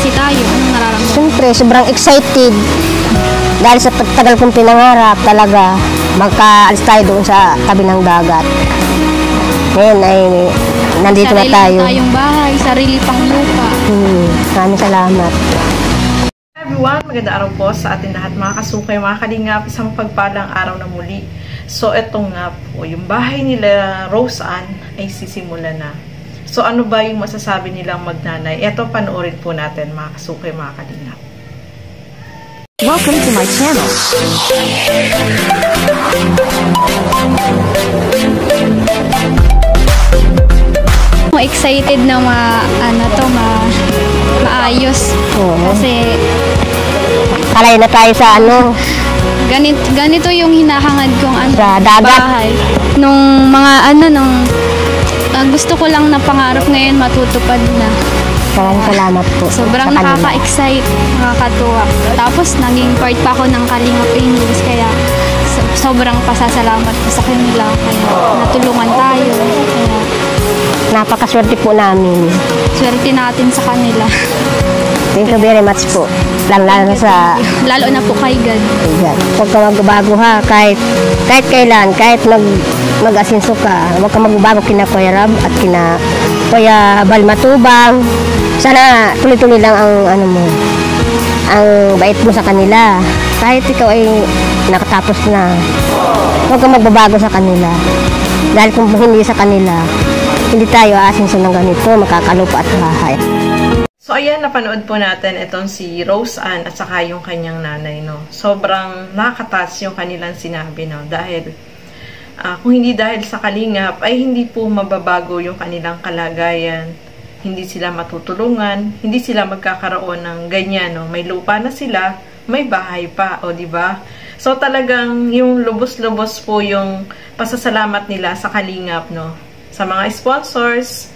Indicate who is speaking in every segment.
Speaker 1: kasi tayo. Anong nararamdaman?
Speaker 2: Siyempre, sobrang excited. Dahil sa tagal kong pinangarap talaga, magkaalis tayo doon sa tabi ng dagat. Ngayon ay nandito na tayo.
Speaker 1: Sarili tayong bahay, sarili pang lupa.
Speaker 2: Maraming salamat.
Speaker 3: Everyone, magandang araw po sa ating lahat mga kasukay, mga kalingap, isang pagpalang araw na muli. So, eto nga po, yung bahay nila Rose Ann ay sisimula na. So, ano ba yung masasabi nilang magnanay? Eto, panoorin po natin mga kasukay, mga kalingap.
Speaker 4: Welcome to my channel.
Speaker 1: Excited na maayos. Kasi
Speaker 2: Kalay na tayo sa
Speaker 1: ganito yung hinahangad kong
Speaker 2: sa dagat.
Speaker 1: bahay. Nung gusto ko lang na pangarap ngayon matutupad na.
Speaker 2: Maraming salamat po.
Speaker 1: Sobrang nakaka-excite, nakakatuwa. Tapos naging part pa ako ng Kalingap Angels, kaya sobrang pasasalamat ko sa kanila. Kaya natulungan tayo. Kaya
Speaker 2: napakaswerte po namin.
Speaker 1: swerte natin sa kanila.
Speaker 2: Thank you very much po. Lalo
Speaker 1: na po kay God.
Speaker 2: Huwag ka magbabago ha. Kahit kailan, kahit mag-asinso ka, huwag ka magbabago kina Kuya Rab at kina Kuya Bal Matubang. Sana tuloy-tuloy lang ang bait mo sa kanila. Kahit ikaw ay nakatapos na, huwag ka magbabago sa kanila. Dahil kung hindi sa kanila, hindi tayo aasinso ng ganito, makakalupa at bahay.
Speaker 3: So, ayan, napanood po natin itong si Rose Ann at saka yung kanyang nanay, no. Sobrang nakakatas yung kanilang sinabi, no. Dahil, kung hindi dahil sa Kalingap, ay hindi po mababago yung kanilang kalagayan. Hindi sila matutulungan, hindi sila magkakaroon ng ganyan, no. May lupa na sila, may bahay pa, o diba? So, talagang yung lubos-lubos po yung pasasalamat nila sa Kalingap, no. Sa mga sponsors,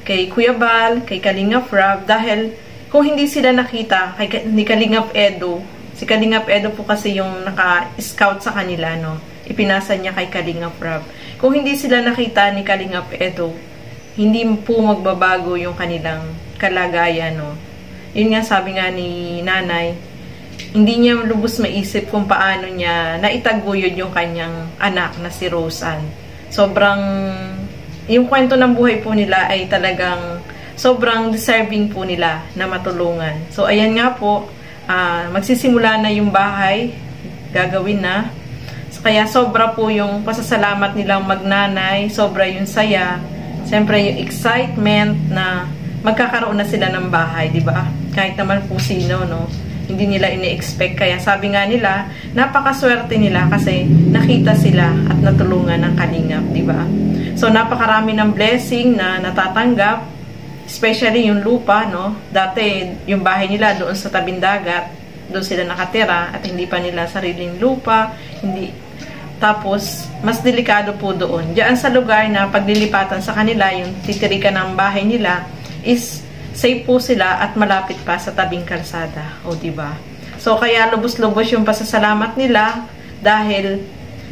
Speaker 3: kay Kuya Bal, kay Kalingap Rab, dahil kung hindi sila nakita ni Kalingap Edo, si Kalingap Edo po kasi yung naka-scout sa kanila, no? Ipinasa niya kay Kalingap Rab. Kung hindi sila nakita ni Kalingap Edo, hindi po magbabago yung kanilang kalagayan, no? Yun nga, sabi nga ni nanay, hindi niya lubos maisip kung paano niya naitaguyod yung kanyang anak na si Rose Ann. Yung kwento ng buhay po nila ay talagang sobrang deserving po nila na matulungan. So, ayan nga po, magsisimula na yung bahay, gagawin na. So, kaya sobra po yung pasasalamat nilang magnanay, sobra yung saya, siyempre yung excitement na magkakaroon na sila ng bahay, di ba? Kahit naman po sino, no? Hindi nila ini-expect. Kaya sabi nga nila, napakaswerte nila kasi nakita sila at natulungan ng Kalingap, di ba? So, napakarami ng blessing na natatanggap, especially yung lupa, no? Dati, yung bahay nila doon sa tabing dagat, doon sila nakatira at hindi pa nila sariling lupa, Tapos, mas delikado po doon. Diyan sa lugar na paglilipatan sa kanila, yung titirikan ng bahay nila, is safe po sila at malapit pa sa tabing kalsada. O, diba? So, kaya lubos-lubos yung pasasalamat nila dahil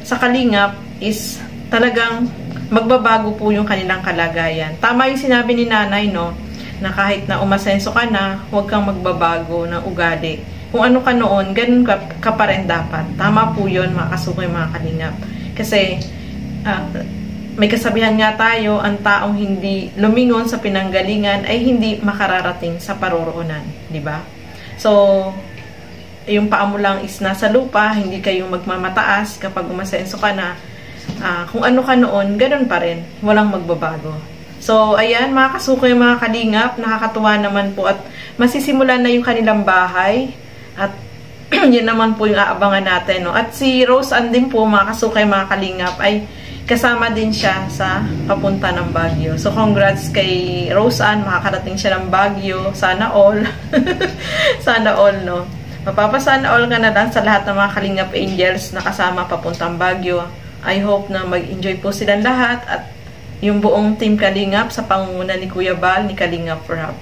Speaker 3: sa Kalingap is talagang magbabago po yung kanilang kalagayan. Tama yung sinabi ni nanay, no? Na kahit na umasenso ka na, huwag kang magbabago ng ugali. Kung ano ka noon, ganun ka pa rin dapat. Tama po yun, mga kasukay, mga Kalingap. Kasi, may kasabihan nga tayo, ang taong hindi lumingon sa pinanggalingan ay hindi makararating sa paroroonan, di ba? So, yung paa mo lang is nasa lupa, hindi kayong magmamataas kapag umasenso ka na. Kung ano ka noon, ganun pa rin, walang magbabago. So, ayan, mga kasukay, mga Kalingap, nakakatuwa naman po at masisimulan na yung kanilang bahay at yun naman po yung aabangan natin, no? At si Rose Ann din po, mga kasukay, mga Kalingap, ay kasama din siya sa papunta ng Baguio. So, congrats kay Rose Ann, makakarating siya ng Baguio. Sana all. Sana all, no? Mapapasana all ka na lang sa lahat ng mga Kalingap Angels na kasama papuntang Baguio. I hope na mag-enjoy po silang lahat at yung buong team Kalingap sa pangunguna ni Kuya Bal, ni Kalingap Rab.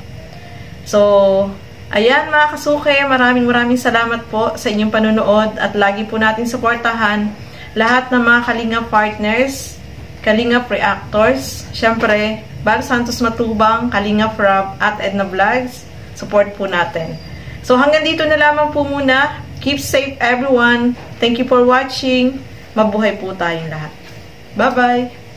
Speaker 3: So, ayan mga kasuke, maraming salamat po sa inyong panunood at lagi po natin suportahan lahat ng mga Kalingap partners, Kalingap reactors, syempre, Bal Santos Matubang, Kalingap Rab at Edna Vlogs. support po natin. So hanggang dito na lamang po muna. Keep safe everyone. Thank you for watching. Mabuhay po tayong lahat. Bye-bye!